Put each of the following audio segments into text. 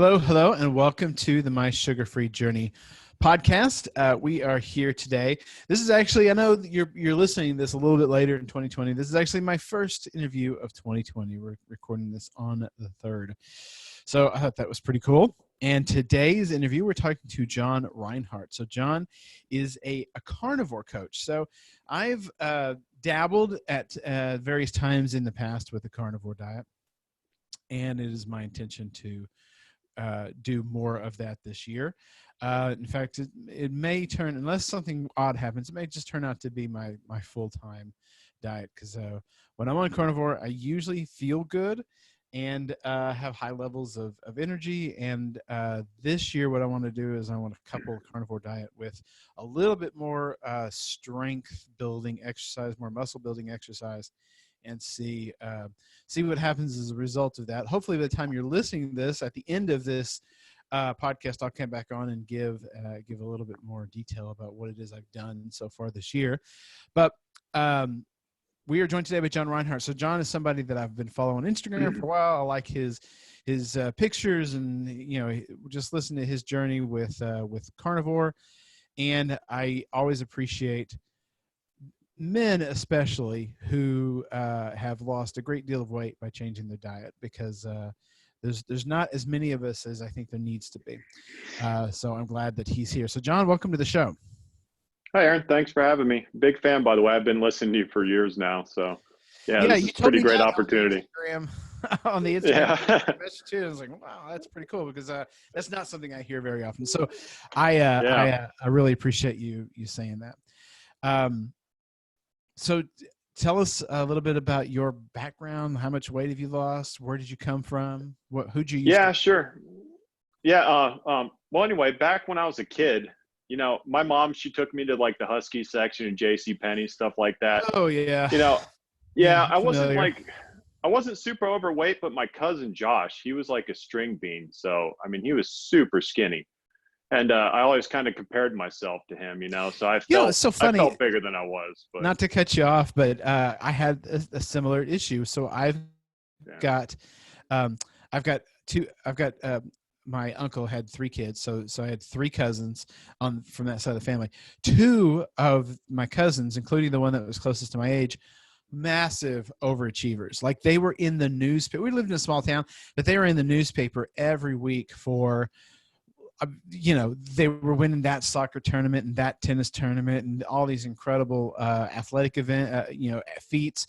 Hello, and welcome to the My Sugar-Free Journey podcast. We are here today. This is actually, I know that you're listening to this a little bit later in 2020. This is actually my first interview of 2020. We're recording this on the 3rd. So I thought that was pretty cool. And today's interview, we're talking to John Rhinehart. So John is a carnivore coach. So I've dabbled at various times in the past with the carnivore diet, and it is my intention to do more of that this year. In fact, it may turn, unless something odd happens, it may just turn out to be my full-time diet. Because when I'm on carnivore, I usually feel good and have high levels of energy. And this year, what I want to do is I want to couple carnivore diet with a little bit more strength building exercise, more muscle building exercise, and see what happens as a result of that. Hopefully, by the time you're listening to this, at the end of this podcast, I'll come back on and give a little bit more detail about what it is I've done so far this year. But we are joined today by John Rhinehart. So John is somebody that I've been following on Instagram for a while. I like his pictures, and just listen to his journey with carnivore. And I always appreciate men, especially, who have lost a great deal of weight by changing their diet, because there's not as many of us as I think there needs to be. So I'm glad that he's here. So John, welcome to the show. Hi, Aaron. Thanks for having me. Big fan, by the way. I've been listening to you for years now. So, this is a pretty great opportunity. On the Instagram message too. I was like, wow, that's pretty cool, because that's not something I hear very often. So I really appreciate you saying that. So tell us a little bit about your background. How much weight have you lost? Where did you come from? Who'd you use? Yeah, sure. Yeah. Well, anyway, back when I was a kid, my mom, she took me to like the Husky section and JCPenney, stuff like that. Oh yeah. I wasn't super overweight, but my cousin Josh, he was like a string bean. So, I mean, he was super skinny. And I always kind of compared myself to him, so it's so funny. I felt bigger than I was. But. Not to cut you off, but I had a similar issue. So I've got my uncle had 3 kids. So I had 3 cousins from that side of the family. 2 of my cousins, including the one that was closest to my age, massive overachievers. Like, they were in the newspaper. We lived in a small town, but they were in the newspaper every week for, they were winning that soccer tournament and that tennis tournament and all these incredible athletic feats.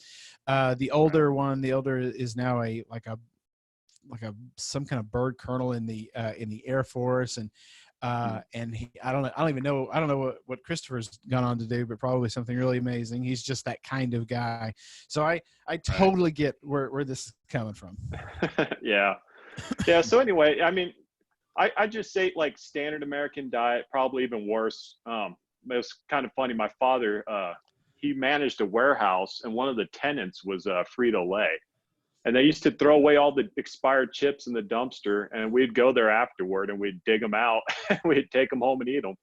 The older is now some kind of bird colonel in the Air Force, and I don't know what Christopher's gone on to do, but probably something really amazing. He's just that kind of guy. So I totally get where this is coming from. Yeah. So anyway, I mean, I just ate like standard American diet, probably even worse. It was kind of funny. My father, he managed a warehouse, and one of the tenants was Frito-Lay. And they used to throw away all the expired chips in the dumpster, and we'd go there afterward and we'd dig them out and we'd take them home and eat them.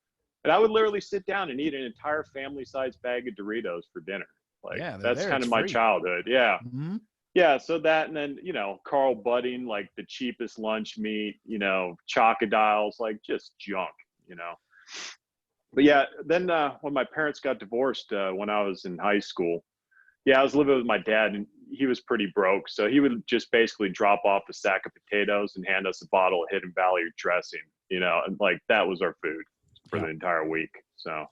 And I would literally sit down and eat an entire family-sized bag of Doritos for dinner. That's kind of my childhood. Yeah. Mm-hmm. Yeah, so that, and then, Carl Budding, like the cheapest lunch meat, Chocodiles, like just junk, But yeah, then when my parents got divorced when I was in high school, I was living with my dad, and he was pretty broke. So he would just basically drop off a sack of potatoes and hand us a bottle of Hidden Valley dressing, and like that was our food for the entire week. So,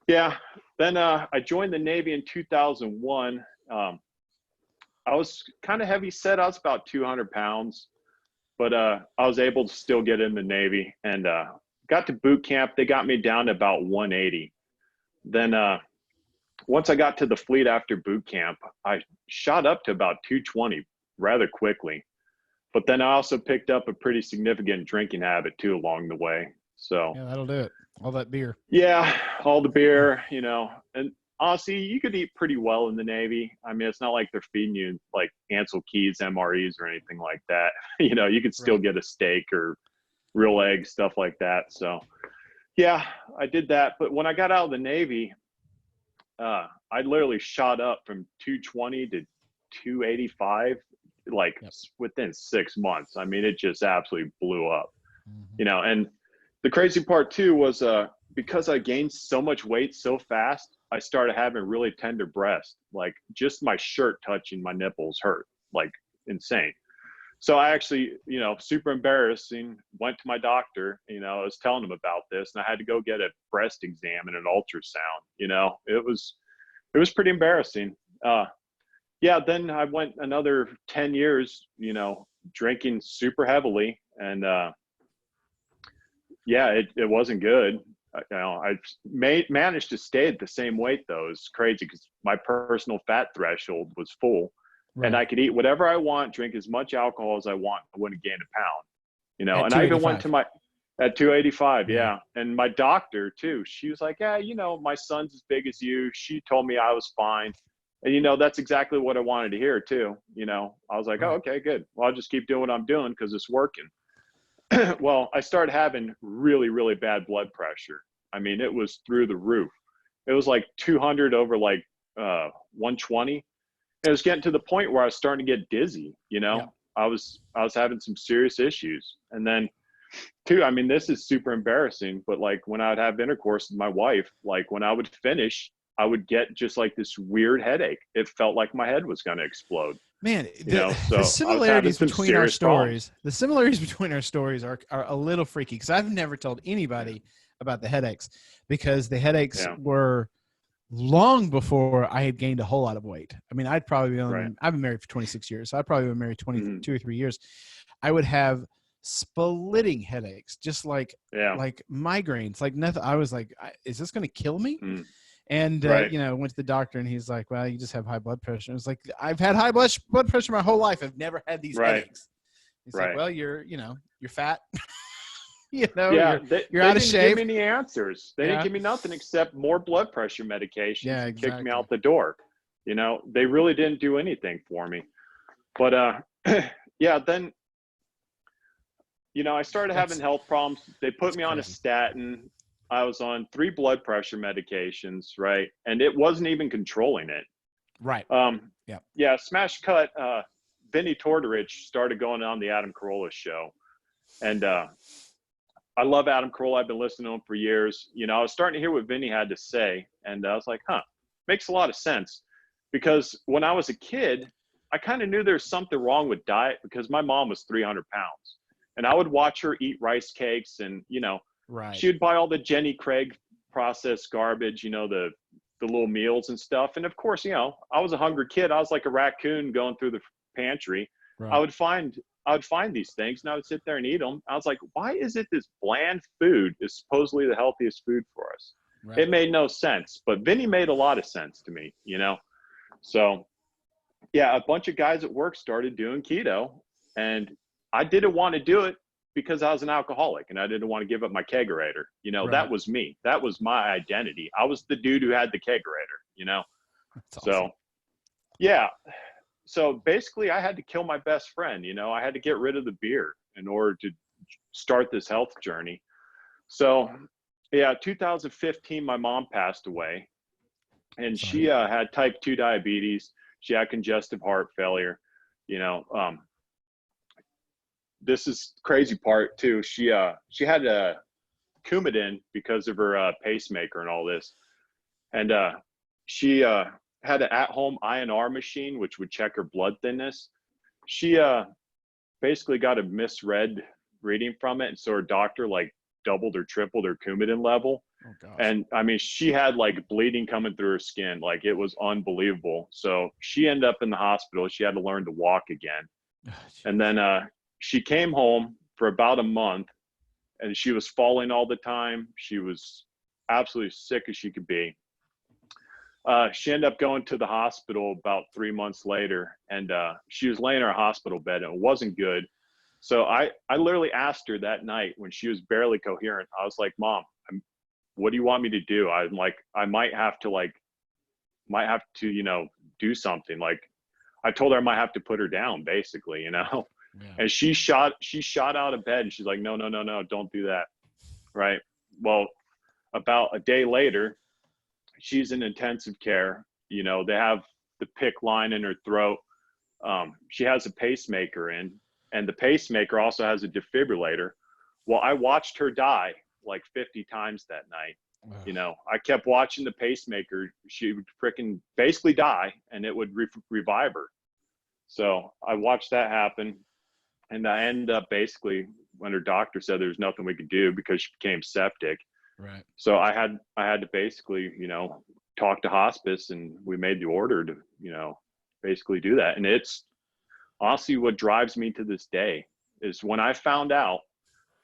then I joined the Navy in 2001. I was kind of heavy set. I was about 200 pounds, but I was able to still get in the Navy, and got to boot camp. They got me down to about 180. Then once I got to the fleet after boot camp, I shot up to about 220 rather quickly. But then I also picked up a pretty significant drinking habit too along the way. So that'll do it. All that beer. Yeah, all the beer, and honestly, you could eat pretty well in the Navy. I mean, it's not like they're feeding you like Ansel Keys MREs or anything like that. You could still get a steak or real eggs, stuff like that. So, I did that. But when I got out of the Navy, I literally shot up from 220 to 285 like within 6 months. I mean, it just absolutely blew up, and the crazy part too was, because I gained so much weight so fast, I started having really tender breasts. Like just my shirt touching my nipples hurt like insane. So I actually, super embarrassing, went to my doctor, I was telling him about this, and I had to go get a breast exam and an ultrasound. It was pretty embarrassing. Yeah, then I went another 10 years, drinking super heavily, and yeah, it wasn't good. I managed to stay at the same weight though. It's crazy because my personal fat threshold was full. Right. And I could eat whatever I want, drink as much alcohol as I want. I wouldn't gain a pound, At and I even 285. went to at 285. Yeah. And my doctor too, she was like, yeah, my son's as big as you. She told me I was fine. And, that's exactly what I wanted to hear too. I was like, Right. oh, okay, good. Well, I'll just keep doing what I'm doing because it's working. Well, I started having really, really bad blood pressure. I mean, it was through the roof. It was like 200 over like 120. It was getting to the point where I was starting to get dizzy, I was having some serious issues. And then too, I mean, this is super embarrassing, but like when I would have intercourse with my wife, like when I would finish, I would get just like this weird headache. It felt like my head was going to explode. Man, So the similarities between our stories, problems. are a little freaky because I've never told anybody about the headaches, because the headaches were long before I had gained a whole lot of weight. I mean, I've been married for 26 years. So I'd probably been married 22 or 3 years. I would have splitting headaches, just like migraines, like nothing. I was like, is this going to kill me? And, went to the doctor and he's like, well, you just have high blood pressure. I was like, I've had high blood pressure my whole life. I've never had these headaches. He's like, well, you're fat. You're out of shape. They didn't give me any answers. They didn't give me nothing except more blood pressure medications and kicked me out the door. They really didn't do anything for me. But then, I started having health problems. They put me on a statin. I was on 3 blood pressure medications, right? And it wasn't even controlling it. Right. Smash cut. Vinny Tortorich started going on the Adam Carolla show. And I love Adam Carolla. I've been listening to him for years. I was starting to hear what Vinny had to say. And I was like, makes a lot of sense. Because when I was a kid, I kind of knew there was something wrong with diet because my mom was 300 pounds. And I would watch her eat rice cakes and, she would buy all the Jenny Craig processed garbage, the little meals and stuff. And of course, I was a hungry kid. I was like a raccoon going through the pantry. Right. I would find these things and I would sit there and eat them. I was like, why is it this bland food is supposedly the healthiest food for us? Right. It made no sense, but Vinny made a lot of sense to me, So a bunch of guys at work started doing keto, and I didn't want to do it because I was an alcoholic and I didn't want to give up my kegerator. That was me. That was my identity. I was the dude who had the kegerator, That's awesome. So, so basically I had to kill my best friend. I had to get rid of the beer in order to start this health journey. So 2015, my mom passed away, and she had type 2 diabetes. She had congestive heart failure, This is crazy part too. She had a Coumadin because of her pacemaker and all this. And she had an at-home INR machine, which would check her blood thinness. She basically got a misread reading from it. And so her doctor like doubled or tripled her Coumadin level. Oh, gosh. And I mean, she had like bleeding coming through her skin. Like it was unbelievable. So she ended up in the hospital. She had to learn to walk again. And then she came home for about a month and she was falling all the time. She was absolutely sick as she could be. She ended up going to the hospital about 3 months later, and she was laying in her hospital bed and it wasn't good. So I literally asked her that night when she was barely coherent. I was like, Mom, what do you want me to do? I'm like, I might have to, do something. Like I told her I might have to put her down basically, Yeah. And she shot out of bed and she's like, no, don't do that. Right. Well, about a day later, she's in intensive care. They have the PICC line in her throat. she has a pacemaker in, and the pacemaker also has a defibrillator. Well, I watched her die like 50 times that night. You know, I kept watching the pacemaker. She would freaking basically die, and it would revive her. So I watched that happen, and I ended up basically when her doctor said there was nothing we could do because she became septic. Right. So I had to basically, you know, talk to hospice, and we made the order to, you know, basically do that. And it's honestly what drives me to this day is when I found out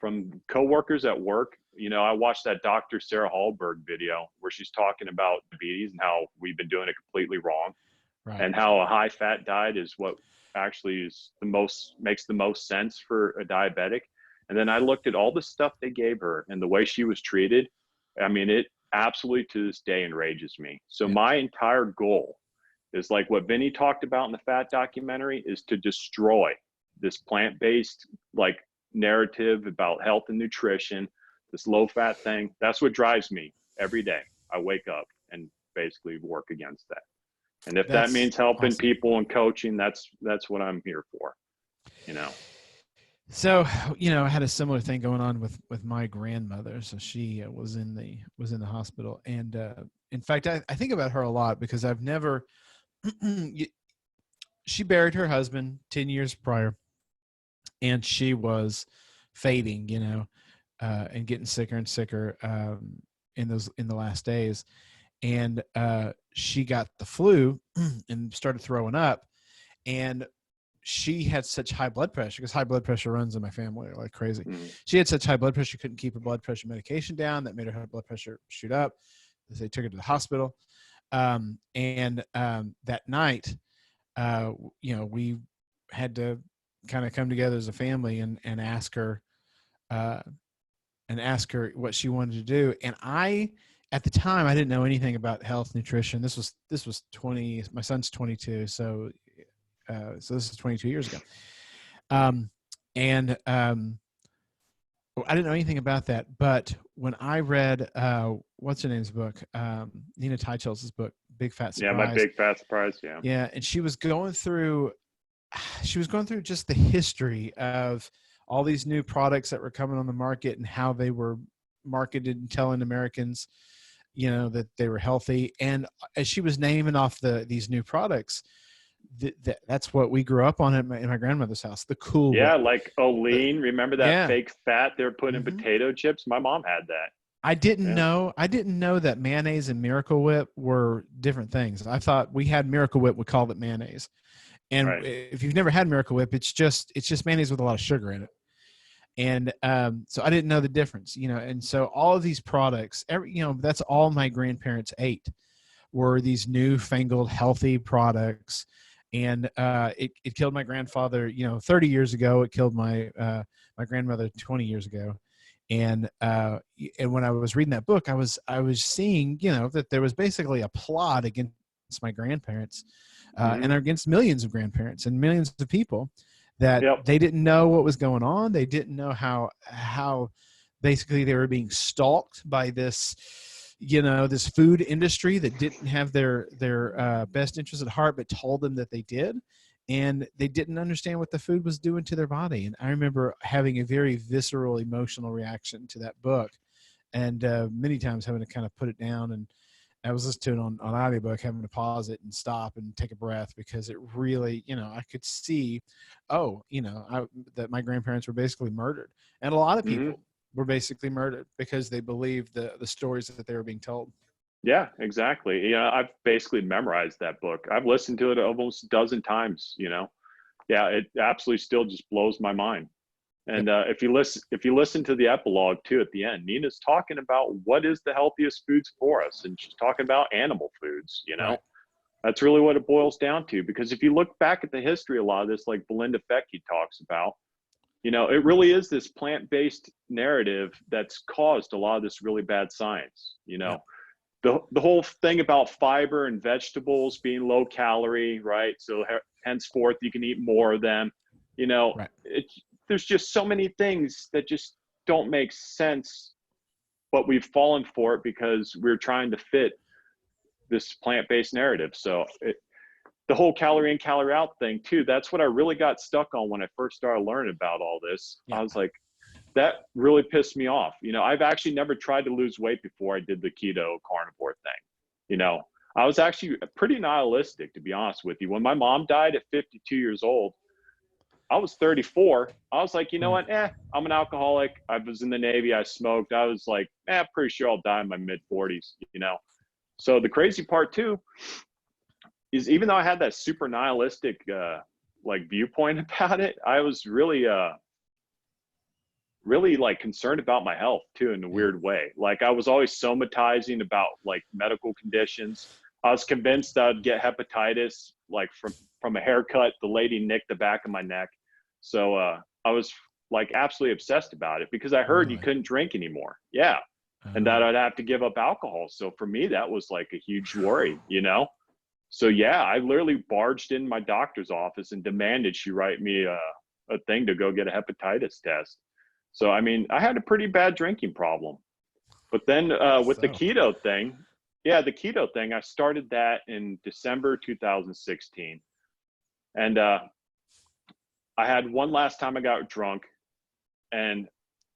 from coworkers at work. You know, I watched that Dr. Sarah Hallberg video where she's talking about diabetes and how we've been doing it completely wrong, Right. and how a high fat diet is what actually is makes the most sense for a diabetic. And then I looked at all the stuff they gave her and the way she was treated. I mean, it absolutely to this day enrages me. So Yeah. my entire goal is like what Vinny talked about in the fat documentary, is to destroy this plant-based like narrative about health and nutrition, this low fat thing. That's what drives me every day. I wake up and basically work against that. And if that That's means helping awesome. people and coaching, that's what I'm here for, you know. So, you know, I had a similar thing going on with my grandmother. So she was in the hospital, and in fact, I think about her a lot because I've never. She buried her husband 10 years prior, and she was fading, you know, and getting sicker and sicker in the last days, and she got the flu and started throwing up, and she had such high blood pressure because high blood pressure runs in my family like crazy. Mm-hmm. She had such high blood pressure, couldn't keep her blood pressure medication down. That made her blood pressure shoot up. They took her to the hospital. And that night, you know, we had to kind of come together as a family and ask her what she wanted to do. And at the time, I didn't know anything about health, nutrition. This was 20, my son's 22. So this is 22 years ago. And I didn't know anything about that. But when I read, what's her name's book? Nina Teicholz's book, Big Fat Surprise. Yeah, My Big Fat Surprise. Yeah. Yeah. And she was going through just the history of all these new products that were coming on the market and how they were marketed and telling Americans, you know, that they were healthy. And as she was naming off these new products, that's what we grew up on in my grandmother's house. The Cool Yeah, Whip. like Olean. Remember that fake fat they were putting in potato chips? My mom had that. I didn't know that mayonnaise and Miracle Whip were different things. I thought we had Miracle Whip, we called it mayonnaise. And if you've never had Miracle Whip, it's just mayonnaise with a lot of sugar in it. And so I didn't know the difference, you know. And so all of these products, that's all my grandparents ate were these newfangled healthy products. And it killed my grandfather, 30 years ago. It killed my grandmother 20 years ago. And when I was reading that book, I was seeing, that there was basically a plot against my grandparents and against millions of grandparents and millions of people that they didn't know what was going on. They didn't know how basically they were being stalked by this, this food industry that didn't have their best interests at heart, but told them that they did. And they didn't understand what the food was doing to their body. And I remember having a very visceral, emotional reaction to that book, and many times having to kind of put it down. And I was listening to it on audiobook, having to pause it and stop and take a breath, because it really, I could see, that my grandparents were basically murdered. And a lot of people were basically murdered because they believed the stories that they were being told. Yeah, exactly. I've basically memorized that book. I've listened to it almost a dozen times, Yeah, it absolutely still just blows my mind. And if you listen to the epilogue too at the end, Nina's talking about what is the healthiest foods for us, and she's talking about animal foods. Right. That's really what it boils down to. Because if you look back at the history, a lot of this, like Belinda Fettke talks about, it really is this plant-based narrative that's caused a lot of this really bad science. Yeah. The whole thing about fiber and vegetables being low calorie, right? So henceforth you can eat more of them. Right. There's just so many things that just don't make sense, but we've fallen for it because we're trying to fit this plant-based narrative. So the whole calorie in, calorie out thing too. That's what I really got stuck on when I first started learning about all this. Yeah. I was like, that really pissed me off. I've actually never tried to lose weight before I did the keto carnivore thing. I was actually pretty nihilistic, to be honest with you. When my mom died at 52 years old, I was 34. I was like, you know what? I'm an alcoholic. I was in the Navy. I smoked. I was like, pretty sure I'll die in my mid 40s, So the crazy part too is, even though I had that super nihilistic, like viewpoint about it, I was really like concerned about my health too, in a weird way. Like, I was always somatizing about like medical conditions. I was convinced I'd get hepatitis, like from a haircut. The lady nicked the back of my neck. So I was like absolutely obsessed about it, because I heard you couldn't drink anymore. Yeah. And that I'd have to give up alcohol. So for me, that was like a huge worry, So yeah, I literally barged in my doctor's office and demanded she write me a thing to go get a hepatitis test. So, I mean, I had a pretty bad drinking problem. But then with the keto thing, I started that in December 2016. And I had one last time I got drunk, and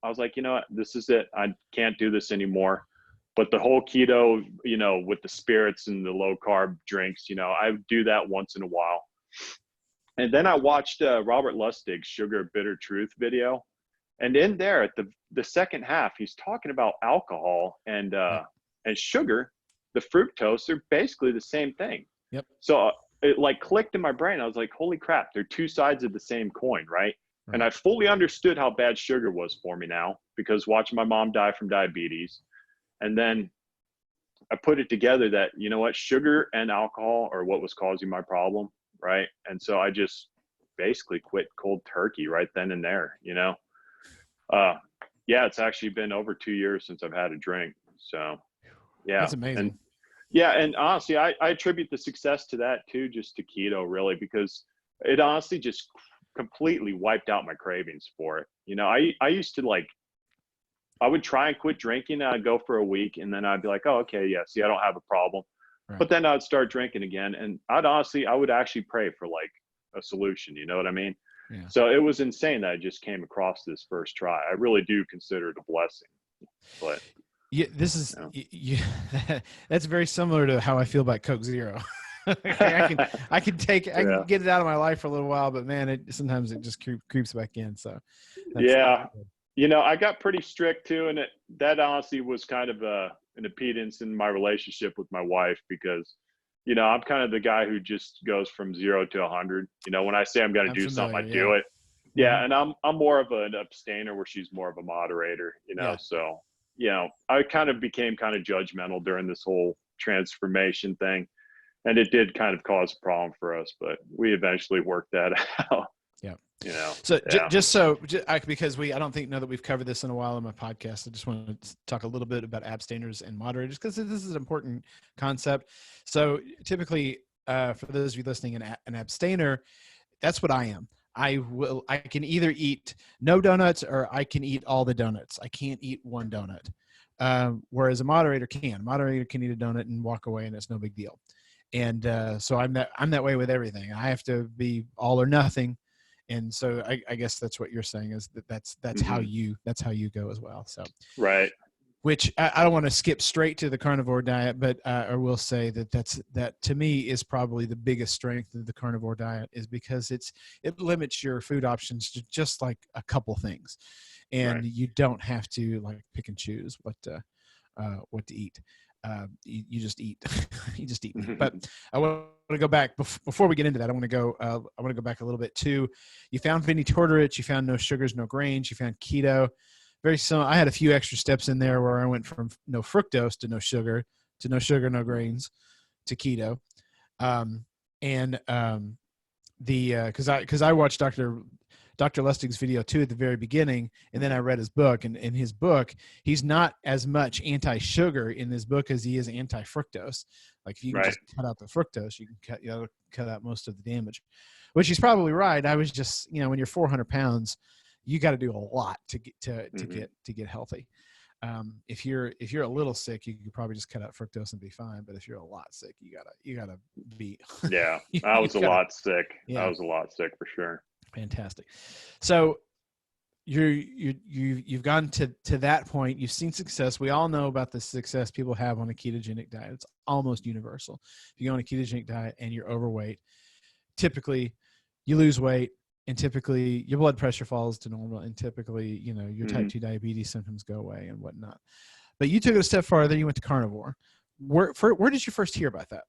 I was like, you know what, this is it. I can't do this anymore. But the whole keto, with the spirits and the low carb drinks, I do that once in a while. And then I watched Robert Lustig's Sugar Bitter Truth video. And in there, at the second half, he's talking about alcohol and sugar. The fructose, they're basically the same thing. Yep. So it like clicked in my brain. I was like, holy crap, they're two sides of the same coin, right? And I fully understood how bad sugar was for me now, because watching my mom die from diabetes. And then I put it together that, you know what, sugar and alcohol are what was causing my problem, right? And so I just basically quit cold turkey right then and there, it's actually been over 2 years since I've had a drink. So yeah. That's amazing. And honestly, I attribute the success to that too, just to keto, really, because it honestly just completely wiped out my cravings for it. I used to I would try and quit drinking, and I'd go for a week, and then I'd be like, oh, okay, yeah, see, I don't have a problem. Right. But then I'd start drinking again, and I would actually pray for like a solution. You know what I mean? Yeah. So it was insane that I just came across this first try. I really do consider it a blessing. But yeah, this is that's very similar to how I feel about Coke Zero. I can get it out of my life for a little while, but man, sometimes it just creeps back in. So I got pretty strict too, and that honestly was kind of an impedance in my relationship with my wife, because I'm kind of the guy who just goes from 0 to 100. When I say I'm going to do something, I do it. Yeah, and I'm more of an abstainer, where she's more of a moderator. So I kind of became kind of judgmental during this whole transformation thing. And it did kind of cause a problem for us, but we eventually worked that out. Yeah. So because I don't know that we've covered this in a while on my podcast. I just want to talk a little bit about abstainers and moderators, because this is an important concept. So typically, for those of you listening, an abstainer, that's what I am. I can either eat no donuts, or I can eat all the donuts. I can't eat one donut. Whereas a moderator can. A moderator can eat a donut and walk away, and it's no big deal. And so I'm that way with everything. I have to be all or nothing. And so I guess that's what you're saying, is that's how you go as well. So right. Which I don't want to skip straight to the carnivore diet, but I will say that to me is probably the biggest strength of the carnivore diet, is because it limits your food options to just like a couple things, and you don't have to like pick and choose what to eat. You just eat. You just eat. But I want to go back before we get into that. I want to go back a little bit too. You found Vinnie Tortorich. You found no sugars, no grains. You found keto. Very similar. I had a few extra steps in there where I went from no fructose to no sugar, no grains, to keto. Because I watched Dr. Lustig's video too at the very beginning, and then I read his book. And in his book, he's not as much anti-sugar in this book as he is anti-fructose. Like if you can just cut out the fructose, you can cut out most of the damage. Which he's probably right. I was just, when you're 400 pounds, you got to do a lot to get healthy. If you're a little sick, you could probably just cut out fructose and be fine. But if you're a lot sick, you gotta be. Yeah, you I was a gotta, lot sick. I yeah, was a lot sick for sure. fantastic. So you've gotten to that point. You've seen success. We all know about the success people have on a ketogenic diet. It's almost universal. If you go on a ketogenic diet and you're overweight, typically you lose weight, and typically your blood pressure falls to normal, and typically, your type 2 diabetes symptoms go away and whatnot. But you took it a step farther. You went to carnivore. Where did you first hear about that?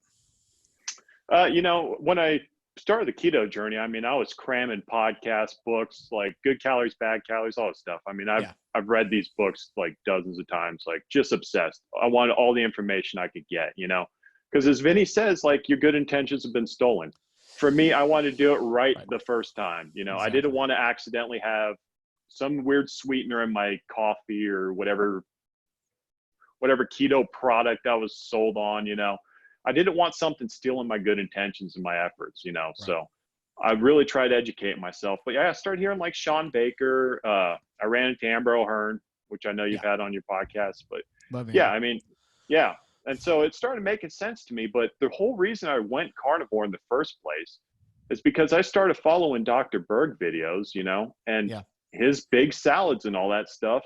When I started the keto journey, I mean, I was cramming podcasts, books, like Good Calories, Bad Calories, all this stuff. I mean, I've read these books like dozens of times, like just obsessed. I wanted all the information I could get, because as Vinny says, like your good intentions have been stolen. For me, I wanted to do it right the first time. Exactly. I didn't want to accidentally have some weird sweetener in my coffee or whatever keto product I was sold on, I didn't want something stealing my good intentions and my efforts, Right. So I really tried to educate myself. But yeah, I started hearing like Sean Baker. I ran into Amber O'Hearn, which I know you've had on your podcast. But I mean, yeah. And so it started making sense to me. But the whole reason I went carnivore in the first place is because I started following Dr. Berg videos, and his big salads and all that stuff.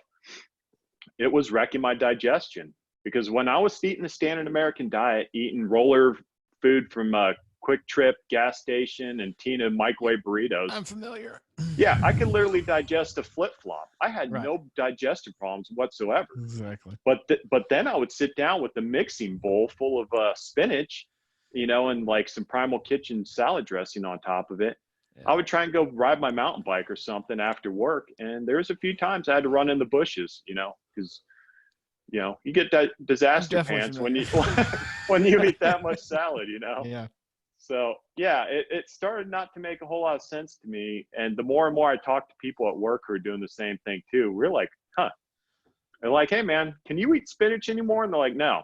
It was wrecking my digestion. Because when I was eating the standard American diet, eating roller food from a Quick Trip gas station and Tina microwave burritos. I'm familiar. Yeah, I could literally digest a flip-flop. I had no digestive problems whatsoever. Exactly. But then I would sit down with the mixing bowl full of spinach, and like some Primal Kitchen salad dressing on top of it. Yeah. I would try and go ride my mountain bike or something after work. And there's a few times I had to run in the bushes, because you get disaster pants when you eat that much salad, Yeah. So yeah, it started not to make a whole lot of sense to me. And the more and more I talk to people at work who are doing the same thing too, we're like, they're like, hey man, can you eat spinach anymore? And they're like, no.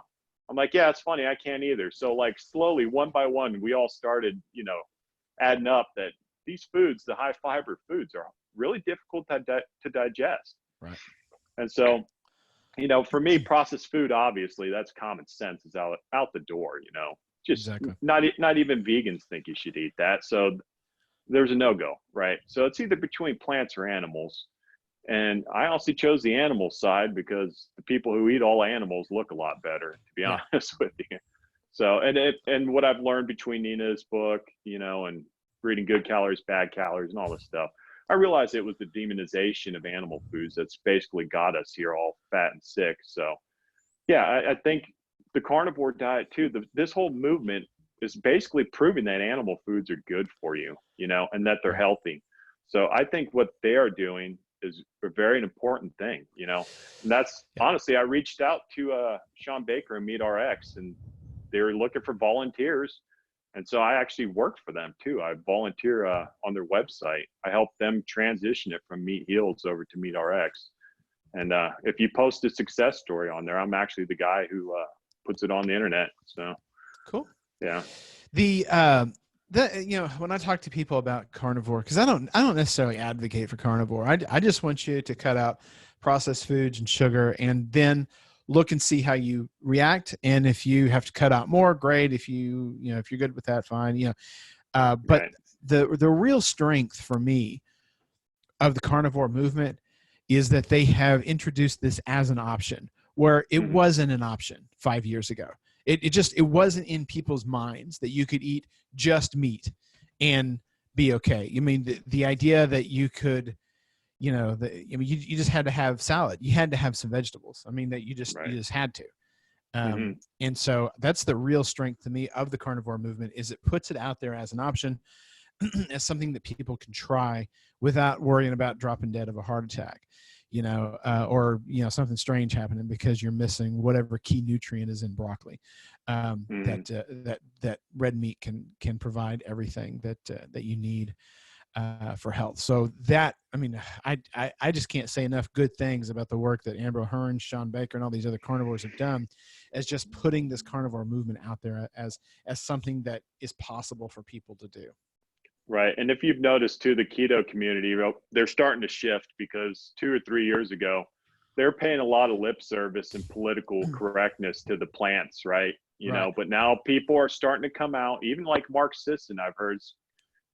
I'm like, yeah, it's funny, I can't either. So like slowly, one by one, we all started, adding up that these foods, the high fiber foods, are really difficult to digest. Right. And so, for me, processed food, obviously, that's common sense, is out the door, just exactly. Not even vegans think you should eat that. So there's a no-go, right? So it's either between plants or animals. And I honestly chose the animal side because the people who eat all animals look a lot better, to be honest with you. So, and what I've learned between Nina's book, and reading Good Calories, Bad Calories, and all this stuff, I realized it was the demonization of animal foods that's basically got us here all fat and sick. So yeah, I think the carnivore diet too, this whole movement is basically proving that animal foods are good for you, and that they're healthy. So I think what they are doing is a very important thing, and that's honestly, I reached out to Sean Baker and Meat RX, and they were looking for volunteers. And so I actually worked for them too. I volunteer on their website. I help them transition it from Meat Heals over to Meat RX. And if you post a success story on there, I'm actually the guy who puts it on the internet. So cool. Yeah. When I talk to people about carnivore, because I don't necessarily advocate for carnivore. I just want you to cut out processed foods and sugar, and then look and see how you react. And if you have to cut out more, great. If if you're good with that, fine. But right. the real strength for me of the carnivore movement is that they have introduced this as an option, where it wasn't an option 5 years ago. It wasn't in people's minds that you could eat just meat and be okay. I mean, the idea that you could, you just had to have salad. You had to have some vegetables. I mean, that you just had to. And so that's the real strength to me of the carnivore movement, is it puts it out there as an option, as something that people can try without worrying about dropping dead of a heart attack, or something strange happening because you're missing whatever key nutrient is in broccoli. That red meat can provide everything that you need for health. So that, I mean, I just can't say enough good things about the work that Amber O'Hearn, Sean Baker, and all these other carnivores have done, as just putting this carnivore movement out there as something that is possible for people to do. Right. And if you've noticed too, the keto community, they're starting to shift, because 2 or 3 years ago, they're paying a lot of lip service and political correctness to the plants, right? You Right. know, but now people are starting to come out, even like Mark Sisson, I've heard,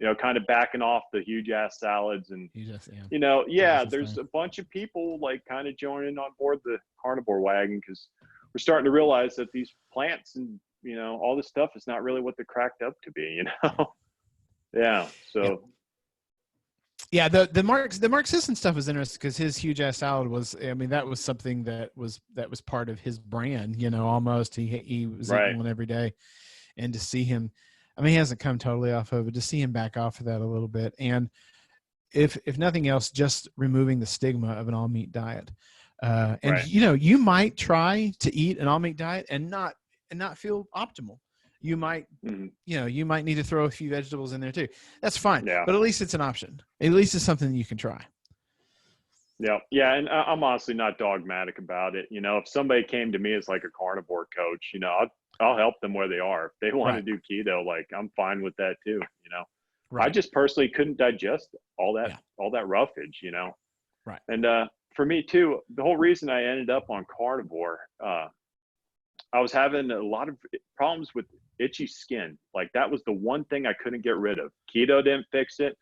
you know, kind of backing off the huge ass salads and, You just, yeah. you know, yeah, Delicious there's thing. a bunch of people like kind of joining on board the carnivore wagon because we're starting to realize that these plants and, you know, all this stuff is not really what they're cracked up to be, you know? Yeah. Yeah. So, Yeah, the Mark Sisson stuff was interesting because his huge ass salad was, I mean, that was something that was part of his brand, you know, almost. He was right. eating one every day, and to see him, I mean, he hasn't come totally off of it. To see him back off of that a little bit, and if nothing else, just removing the stigma of an all meat diet. And Right. you know, you might try to eat an all meat diet and not feel optimal. You might, Mm-hmm. you know, you might need to throw a few vegetables in there too. That's fine, Yeah. but at least it's an option. At least it's something you can try. Yeah. Yeah. And I'm honestly not dogmatic about it. You know, if somebody came to me as like a carnivore coach, you know, I'll help them where they are. If they want Right. to do keto, like I'm fine with that too. You know, I Right. just personally couldn't digest Yeah. all that roughage, you know? Right. And, for me too, the whole reason I ended up on carnivore, I was having a lot of problems with itchy skin. Like that was the one thing I couldn't get rid of. Keto didn't fix it.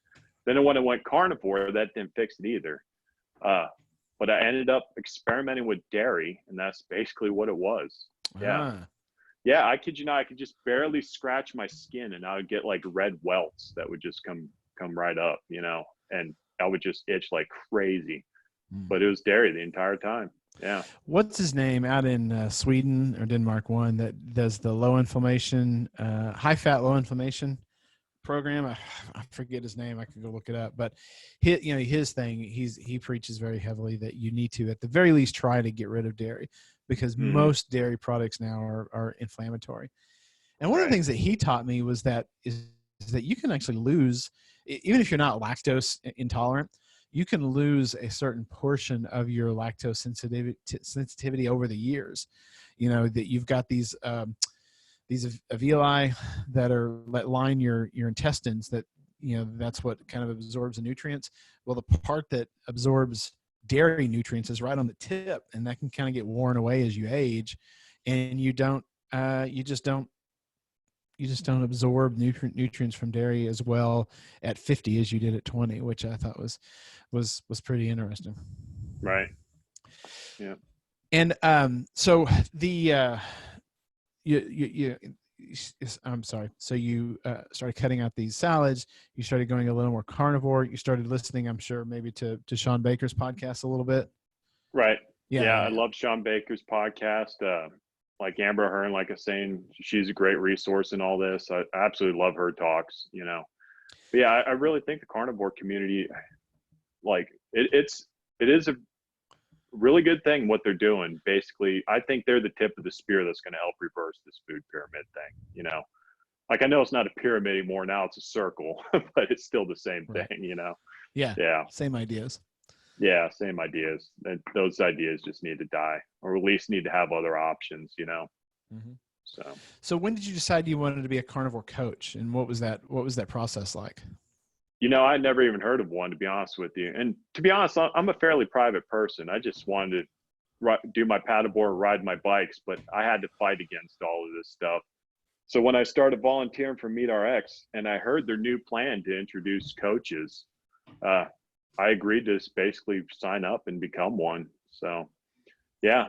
Then when I went carnivore, that didn't fix it either. But I ended up experimenting with dairy, and that's basically what it was. Yeah. Ah. Yeah, I kid you not, I could just barely scratch my skin and I would get like red welts that would just come right up, you know, and I would just itch like crazy. But it was dairy the entire time. Yeah. What's his name out in Sweden or Denmark? One that does the low inflammation, high fat, low inflammation program. I forget his name. I can go look it up. But his thing, he preaches very heavily that you need to, at the very least, try to get rid of dairy because Mm-hmm. most dairy products now are inflammatory. And one of the Right. things that he taught me was that you can actually lose, even if you're not lactose intolerant, you can lose a certain portion of your lactose sensitivity over the years. You know, that you've got these alveoli that line your intestines, that, you know, that's what kind of absorbs the nutrients. Well, the part that absorbs dairy nutrients is right on the tip, and that can kind of get worn away as you age, and you just don't absorb nutrients from dairy as well at 50 as you did at 20, which I thought was pretty interesting. Right. Yeah. And so the you I'm sorry. So you started cutting out these salads. You started going a little more carnivore. You started listening, I'm sure, maybe to Sean Baker's podcast a little bit. Right. Yeah. Yeah. I love Sean Baker's podcast. Like Amber Hearn, like I was saying, she's a great resource in all this. I absolutely love her talks, you know. But yeah, I really think the carnivore community, like it is a really good thing what they're doing. Basically, I think they're the tip of the spear that's going to help reverse this food pyramid thing, you know. Like I know it's not a pyramid anymore now, it's a circle, but it's still the same Right. thing, you know. Yeah. Yeah. Same ideas. Yeah, same ideas. And those ideas just need to die, or at least need to have other options, you know. Mm-hmm. So when did you decide you wanted to be a carnivore coach, and what was that process like? You know, I never even heard of one, to be honest with you. And to be honest, I'm a fairly private person. I just wanted to do my paddleboard, ride my bikes, but I had to fight against all of this stuff. So when I started volunteering for MeatRx and I heard their new plan to introduce coaches, I agreed to basically sign up and become one. So yeah,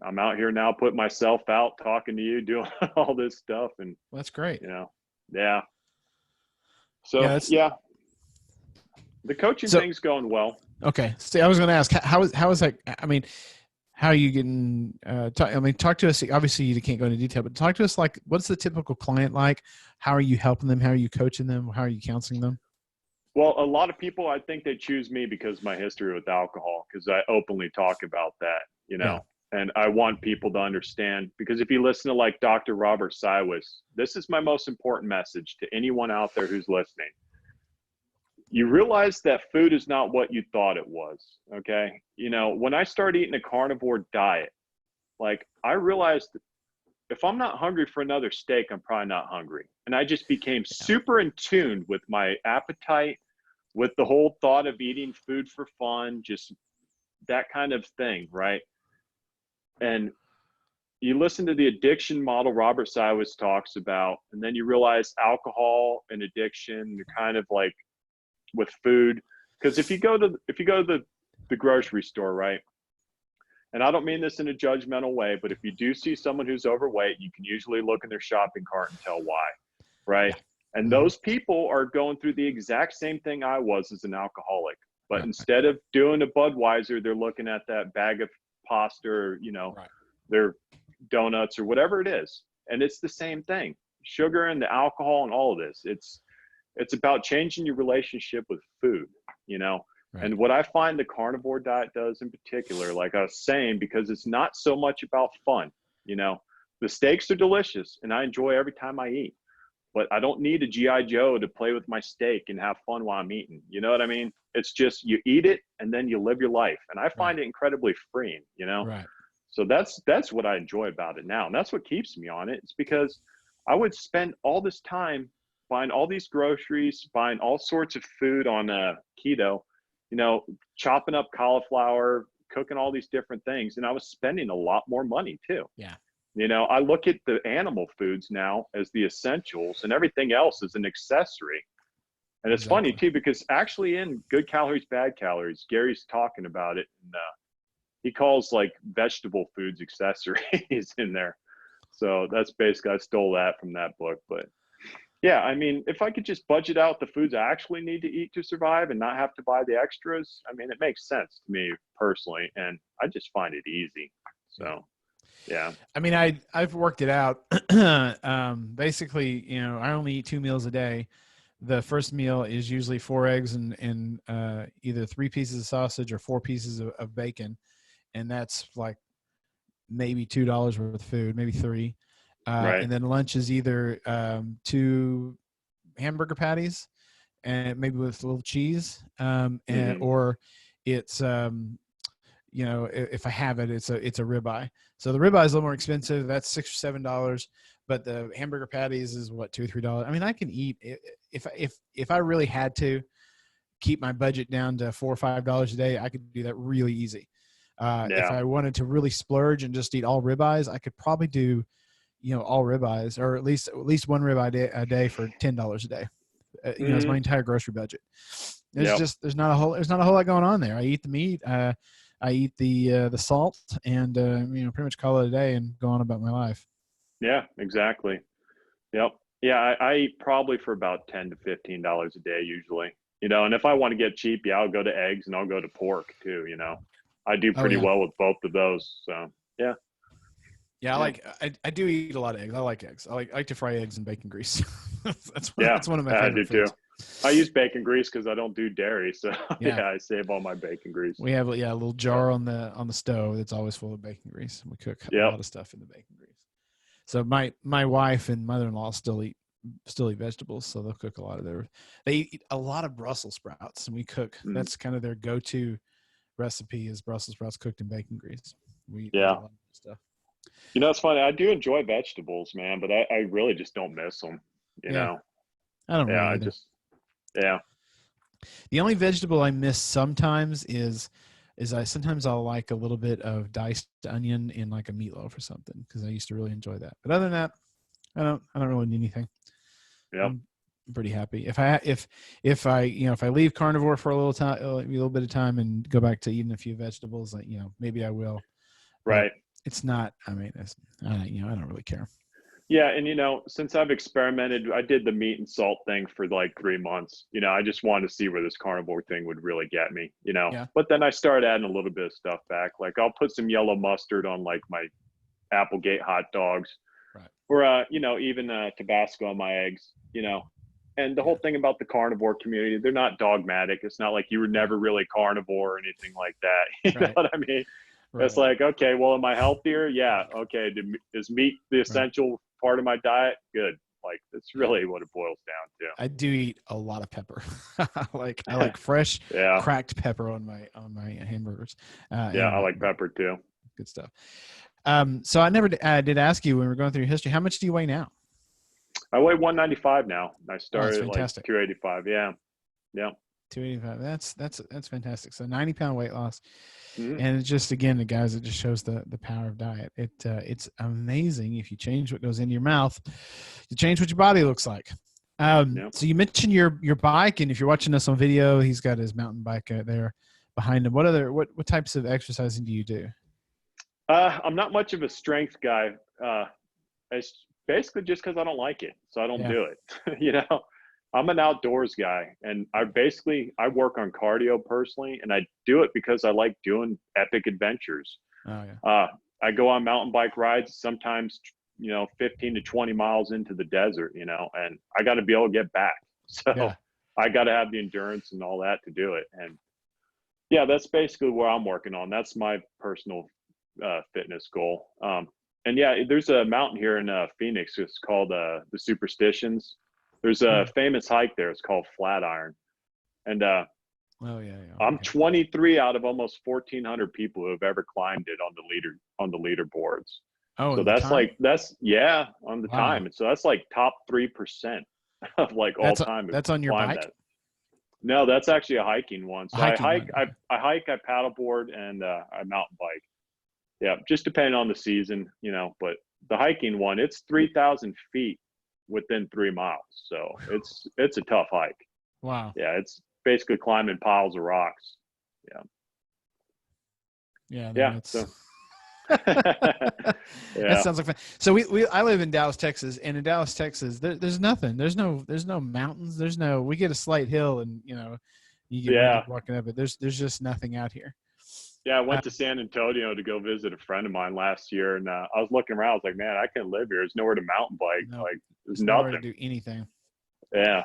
I'm out here now, putting myself out, talking to you, doing all this stuff. And Well, that's great. you know, yeah. So yeah, the coaching thing's going well. Okay. See, I was going to ask, how is that? I mean, how are you getting, talk to us. Obviously you can't go into detail, but talk to us, like, what's the typical client like? How are you helping them? How are you coaching them? How are you counseling them? Well, a lot of people, I think they choose me because of my history with alcohol, because I openly talk about that, you know, and I want people to understand, because if you listen to like Dr. Robert Cywis, this is my most important message to anyone out there who's listening. You realize that food is not what you thought it was. Okay. You know, when I started eating a carnivore diet, like I realized if I'm not hungry for another steak, I'm probably not hungry. And I just became super in tune with my appetite, with the whole thought of eating food for fun, just that kind of thing, right? And you listen to the addiction model Robert Sywitz talks about, and then you realize alcohol and addiction are kind of like with food. Because if you go to the grocery store, right? And I don't mean this in a judgmental way, but if you do see someone who's overweight, you can usually look in their shopping cart and tell why, right? Yeah. And those people are going through the exact same thing I was as an alcoholic. But Right. instead of doing a Budweiser, they're looking at that bag of pasta or, Right. their donuts or whatever it is. And it's the same thing. Sugar and the alcohol and all of this. It's about changing your relationship with food, Right. And what I find the carnivore diet does in particular, like I was saying, because it's not so much about fun, the steaks are delicious and I enjoy every time I eat, but I don't need a GI Joe to play with my steak and have fun while I'm eating. You know what I mean? It's just, you eat it and then you live your life. And I find it incredibly freeing, Right. So that's what I enjoy about it now. And that's what keeps me on it. It's because I would spend all this time buying all these groceries, buying all sorts of food on keto, chopping up cauliflower, cooking all these different things. And I was spending a lot more money too. Yeah. I look at the animal foods now as the essentials and everything else is an accessory. And it's funny too, because actually in Good Calories, Bad Calories, Gary's talking about it. And he calls like vegetable foods accessories in there. So that's basically, I stole that from that book. But yeah, I mean, if I could just budget out the foods I actually need to eat to survive and not have to buy the extras, I mean, it makes sense to me personally. And I just find it easy. So, yeah. I mean, I've worked it out. Basically, I only eat 2 meals a day. The first meal is usually 4 eggs and either 3 pieces of sausage or 4 pieces of bacon. And that's like maybe $2 worth of food, maybe 3. Right. And then lunch is either 2 hamburger patties and maybe with a little cheese, or it's if I have it, it's a ribeye. So the ribeye is a little more expensive. That's $6 or $7, but the hamburger patties is what, $2 or $3. I mean, I can eat if I really had to keep my budget down to $4 or $5 a day, I could do that really easy. If I wanted to really splurge and just eat all ribeyes, I could probably do, all ribeyes, or at least one ribeye a day for $10 a day. It's my entire grocery budget. There's not a whole lot going on there. I eat the meat, I eat the salt, and pretty much call it a day and go on about my life. Yeah, exactly. Yep. Yeah, I eat probably for about $10 to $15 a day usually. And if I want to get cheap, I'll go to eggs and I'll go to pork too. I do pretty well with both of those. So yeah. Yeah, I do eat a lot of eggs. I like eggs. I like to fry eggs in bacon grease. that's one of my favorite foods. Too. I use bacon grease because I don't do dairy, so yeah, I save all my bacon grease. We have a little jar on the stove that's always full of bacon grease. We cook a lot of stuff in the bacon grease. So my wife and mother-in-law still eat vegetables, so they'll cook a lot of they eat a lot of Brussels sprouts, and we cook. That's kind of their go-to recipe is Brussels sprouts cooked in bacon grease. We eat a lot of stuff. It's funny. I do enjoy vegetables, man, but I really just don't miss them. You know. I don't really either. The only vegetable I miss sometimes is I'll like a little bit of diced onion in like a meatloaf or something, because I used to really enjoy that. But other than that, I don't really need anything. Yeah. I'm pretty happy. If I leave carnivore for a little bit of time and go back to eating a few vegetables, maybe I will. Right. But it's not. I mean, I don't really care. Yeah, and since I've experimented, I did the meat and salt thing for like 3 months. I just wanted to see where this carnivore thing would really get me. Yeah. But then I started adding a little bit of stuff back. Like I'll put some yellow mustard on like my Applegate hot dogs, right? Or even Tabasco on my eggs. And the whole thing about the carnivore community, they're not dogmatic. It's not like you were never really carnivore or anything like that. You know what I mean? Right. It's like, okay, well, am I healthier? Yeah. Okay. Is meat the essential part of my diet? Good. Like that's really what it boils down to. I do eat a lot of pepper. I like fresh cracked pepper on my hamburgers. I like pepper too. Good stuff. So I never did ask you when we were going through your history, how much do you weigh now? I weigh 195 now. I started at like 285. Yeah. 285. That's fantastic. So 90-pound weight loss. Mhm. And it's just, again, the guys, it just shows the power of diet. It's amazing. If you change what goes into your mouth, you change what your body looks like. Yep. So you mentioned your bike, and if you're watching us on video, he's got his mountain bike there behind him. What types of exercising do you do? I'm not much of a strength guy. It's basically just because I don't like it, so I don't Yeah. do it. You know, I'm an outdoors guy, and I work on cardio personally, and I do it because I like doing epic adventures. Oh yeah. I go on mountain bike rides sometimes, 15 to 20 miles into the desert, and I got to be able to get back. So Yeah. I got to have the endurance and all that to do it. And yeah, that's basically where I'm working on. That's my personal fitness goal. And yeah, there's a mountain here in Phoenix. It's called the Superstitions. There's a famous hike there. It's called Flatiron. And Oh yeah. I'm Okay. 23 out of almost 1,400 people who have ever climbed it on the leaderboards. Oh, So and the that's time? on the Wow. time. And so that's like top 3% of like all time who That's on your climbed bike? that. No, that's actually a hiking one. So A hiking one. I hike, I paddleboard, and I mountain bike. Yeah, just depending on the season, but the hiking one, it's 3,000 feet within 3 miles. So it's a tough hike. Wow. Yeah, it's basically climbing piles of rocks. Yeah. Yeah. No, Yeah. that's So that yeah. sounds like fun. So I live in Dallas, Texas, and in Dallas, Texas, there's nothing. There's no mountains. We get a slight hill, and you get winded Yeah. walking up it. There's just nothing out here. Yeah, I went to San Antonio to go visit a friend of mine last year, and I was looking around. I was like, man, I can't live here. There's nowhere to mountain bike. No, Like, there's there's nowhere to nothing. do anything. Yeah.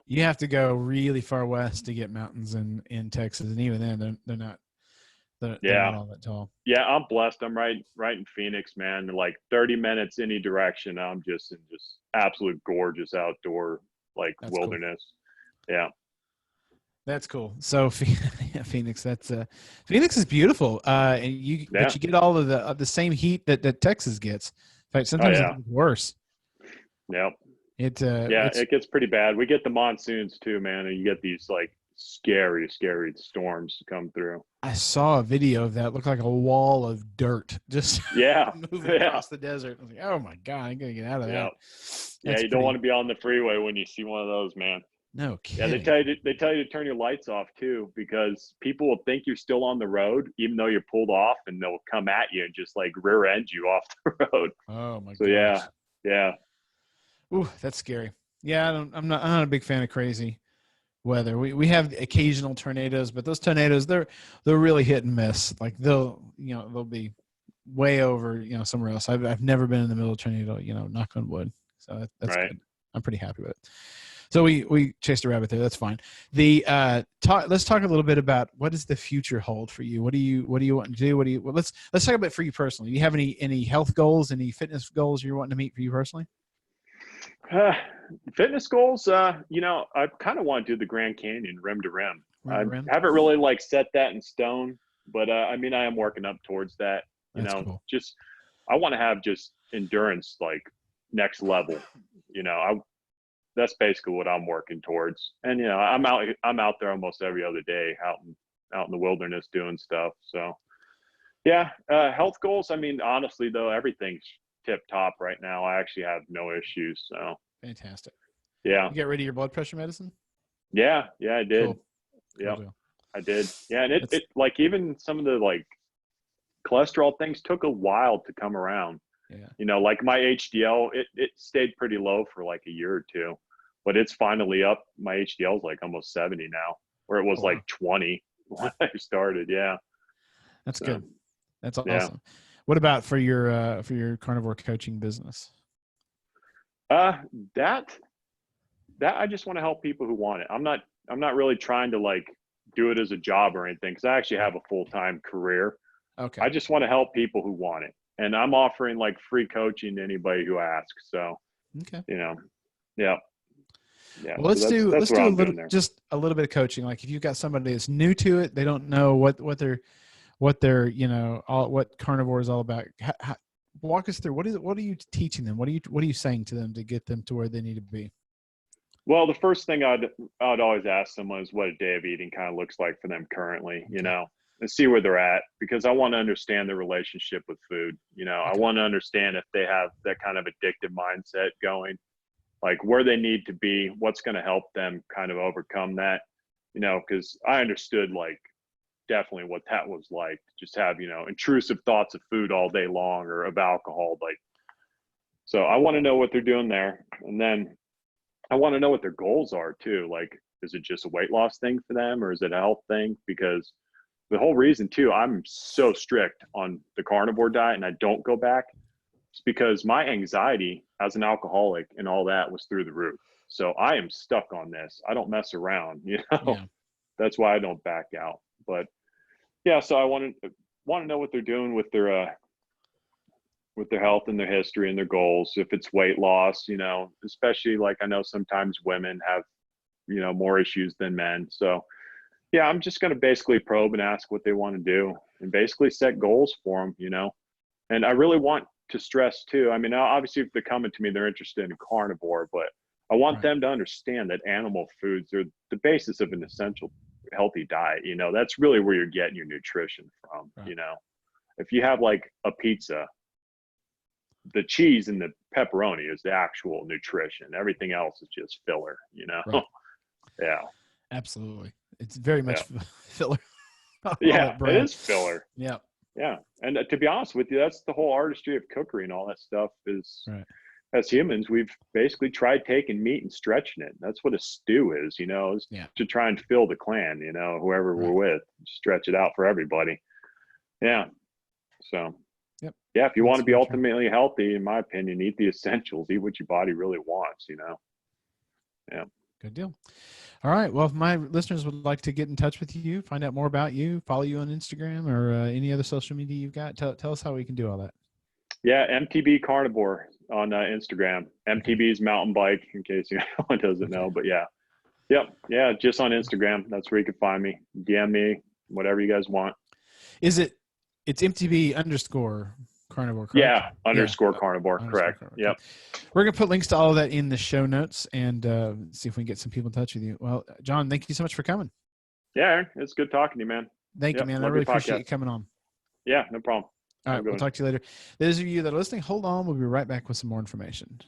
You have to go really far west to get mountains in Texas, and even then, they're not they're not Yeah. all that tall. Yeah, I'm blessed. I'm right in Phoenix, man. Like 30 minutes any direction. I'm just in absolute gorgeous outdoor like That's cool. wilderness. Yeah. That's cool. So Phoenix, Phoenix is beautiful. And but you get all of the same heat that Texas gets. In fact, sometimes yeah. it's worse. Yep. Yeah, it gets pretty bad. We get the monsoons too, man, and you get these like scary storms come through. I saw a video of that. It looked like a wall of dirt just moving across the desert. I was like, oh my God, I gotta get out of that. Yeah, you don't want to be on the freeway when you see one of those, man. No kidding. Yeah, they tell you to turn your lights off too, because people will think you're still on the road, even though you're pulled off, and they'll come at you and just like rear end you off the road. Oh my so gosh. Yeah. Ooh, that's scary. Yeah, I'm not a big fan of crazy weather. We have occasional tornadoes, but those tornadoes they're really hit and miss. Like they'll be way over somewhere else. I've never been in the middle of a tornado. Knock on wood. So that's right. Good. I'm pretty happy with it. So we chased a rabbit there. That's fine. Let's talk a little bit about what does the future hold for you. What do you want to do? Let's talk about it for you personally. Do you have any health goals, any fitness goals you're wanting to meet for you personally? Fitness goals, I kind of want to do the Grand Canyon rim to rim. I haven't really like set that in stone, but I am working up towards that. Cool. Just I want to have just endurance like next level. That's basically what I'm working towards. And I'm out there almost every other day, out in the wilderness doing stuff. So yeah, health goals. Honestly though, everything's tip top right now. I actually have no issues. So fantastic. Yeah. You get rid of your blood pressure medicine? Yeah, I did. Cool. Yeah, cool. I did. Yeah, and it like even some of the like cholesterol things took a while to come around. Yeah. Like my HDL, it stayed pretty low for like a year or two, but it's finally up. My HDL is like almost 70 now, where it was like 20 when I started. Yeah. That's good. That's awesome. Yeah. What about for your carnivore coaching business? That I just want to help people who want it. I'm not really trying to like do it as a job or anything, because I actually have a full-time career. Okay. I just want to help people who want it, and I'm offering like free coaching to anybody who asks. So okay. Yeah. Well, let's do a little bit of coaching. Like if you've got somebody that's new to it, they don't know what carnivore is all about. Walk us through. What are you teaching them? What are you saying to them to get them to where they need to be? Well, the first thing I'd always ask someone is what a day of eating kind of looks like for them currently, Okay. and see where they're at, because I want to understand their relationship with food. I Okay. want to understand if they have that kind of addictive mindset going, like where they need to be, what's going to help them kind of overcome that, because I understood like definitely what that was like, just have, intrusive thoughts of food all day long or of alcohol. Like, so I want to know what they're doing there. And then I want to know what their goals are too. Like, is it just a weight loss thing for them or is it a health thing? Because the whole reason too, I'm so strict on the carnivore diet and I don't go back. It's because my anxiety as an alcoholic and all that was through the roof. So I am stuck on this. I don't mess around, Yeah. That's why I don't back out. But yeah, so I want to know what they're doing with their health and their history and their goals. If it's weight loss, especially like I know sometimes women have, more issues than men. So yeah, I'm just going to basically probe and ask what they want to do and basically set goals for them. And I really want to stress too. I mean, obviously if they're coming to me, they're interested in carnivore, but I want Right. them to understand that animal foods are the basis of an essential healthy diet. That's really where you're getting your nutrition from. Right. If you have like a pizza, the cheese and the pepperoni is the actual nutrition. Everything else is just filler, Right. Yeah. Absolutely. It's very Yeah. much filler. All Yeah. that It bread. is filler. Yeah. Yeah. And to be honest with you, that's the whole artistry of cookery and all that stuff is Right. as humans, we've basically tried taking meat and stretching it. That's what a stew is, is Yeah. to try and fill the clan, whoever Right. we're with, stretch it out for everybody. Yeah. So, Yep. yeah, if you want That's to be very true. ultimately healthy, in my opinion, eat the essentials, eat what your body really wants, Yeah. Good deal. All right. Well, if my listeners would like to get in touch with you, find out more about you, follow you on Instagram or any other social media you've got, tell us how we can do all that. Yeah. MTB Carnivore on Instagram. MTB is mountain bike, in case anyone doesn't know. But yeah. Yep. Yeah. Just on Instagram. That's where you can find me. DM me, whatever you guys want. It's MTB _ carnivore, correct? Yeah. Yeah. _ carnivore. Underscore Correct. carnivore. Yep. Okay. We're going to put links to all of that in the show notes and see if we can get some people in touch with you. Well, John, thank you so much for coming. Yeah, Aaron, it's good talking to you, man. Thank you, man. I really appreciate you coming on. Yeah, no problem. All right. We'll talk to you later. Those of you that are listening, hold on. We'll be right back with some more information.